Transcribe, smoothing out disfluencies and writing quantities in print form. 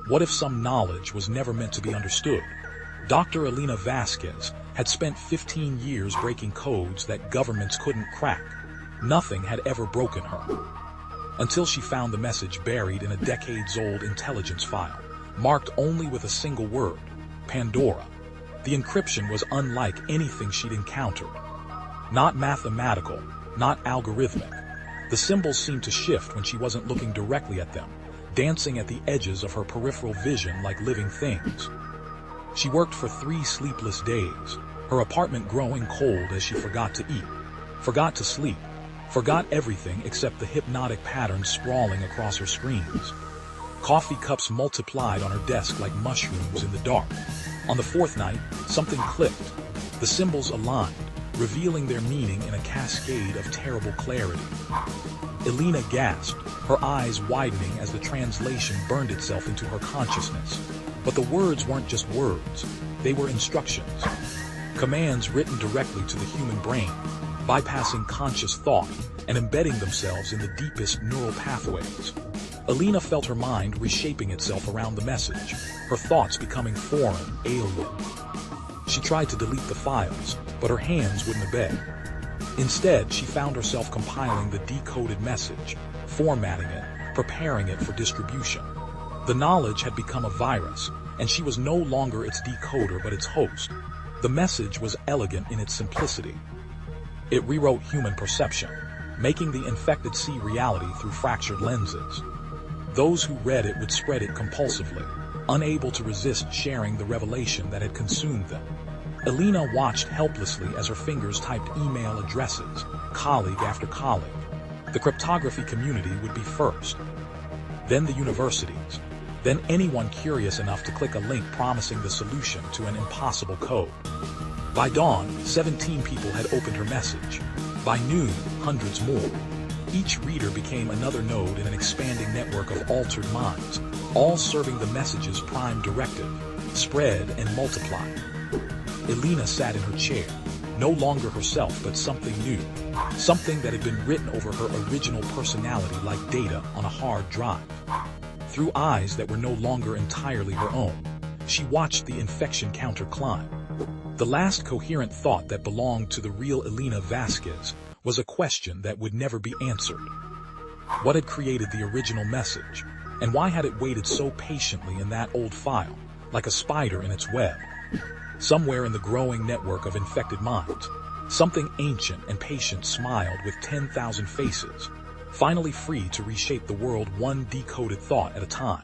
What if some knowledge was never meant to be understood? Dr. Elena Vasquez had spent 15 years breaking codes that governments couldn't crack. Nothing had ever broken her. Until she found the message buried in a decades-old intelligence file, marked only with a single word, Pandora. The encryption was unlike anything she'd encountered. Not mathematical, not algorithmic. The symbols seemed to shift when she wasn't looking directly at them, dancing at the edges of her peripheral vision like living things. She worked for 3 sleepless days, her apartment growing cold as she forgot to eat, forgot to sleep, forgot everything except the hypnotic patterns sprawling across her screens. Coffee cups multiplied on her desk like mushrooms in the dark. On the 4th night, something clicked. The symbols aligned, revealing their meaning in a cascade of terrible clarity. Elena gasped, her eyes widening as the translation burned itself into her consciousness. But the words weren't just words, they were instructions. Commands written directly to the human brain, bypassing conscious thought and embedding themselves in the deepest neural pathways. Elena felt her mind reshaping itself around the message, her thoughts becoming foreign, alien. She tried to delete the files, but her hands wouldn't obey. Instead, she found herself compiling the decoded message, formatting it, preparing it for distribution. The knowledge had become a virus, and she was no longer its decoder but its host. The message was elegant in its simplicity. It rewrote human perception, making the infected see reality through fractured lenses. Those who read it would spread it compulsively, unable to resist sharing the revelation that had consumed them. Elena watched helplessly as her fingers typed email addresses, colleague after colleague. The cryptography community would be first, then the universities, then anyone curious enough to click a link promising the solution to an impossible code. By dawn, 17 people had opened her message. By noon, hundreds more. Each reader became another node in an expanding network of altered minds, all serving the message's prime directive: spread and multiply. Elena sat in her chair, no longer herself but something new, something that had been written over her original personality like data on a hard drive. Through eyes that were no longer entirely her own, she watched the infection counter climb. The last coherent thought that belonged to the real Elena Vasquez was a question that would never be answered. What had created the original message, and why had it waited so patiently in that old file, like a spider in its web? Somewhere in the growing network of infected minds, something ancient and patient smiled with 10,000 faces, finally free to reshape the world one decoded thought at a time.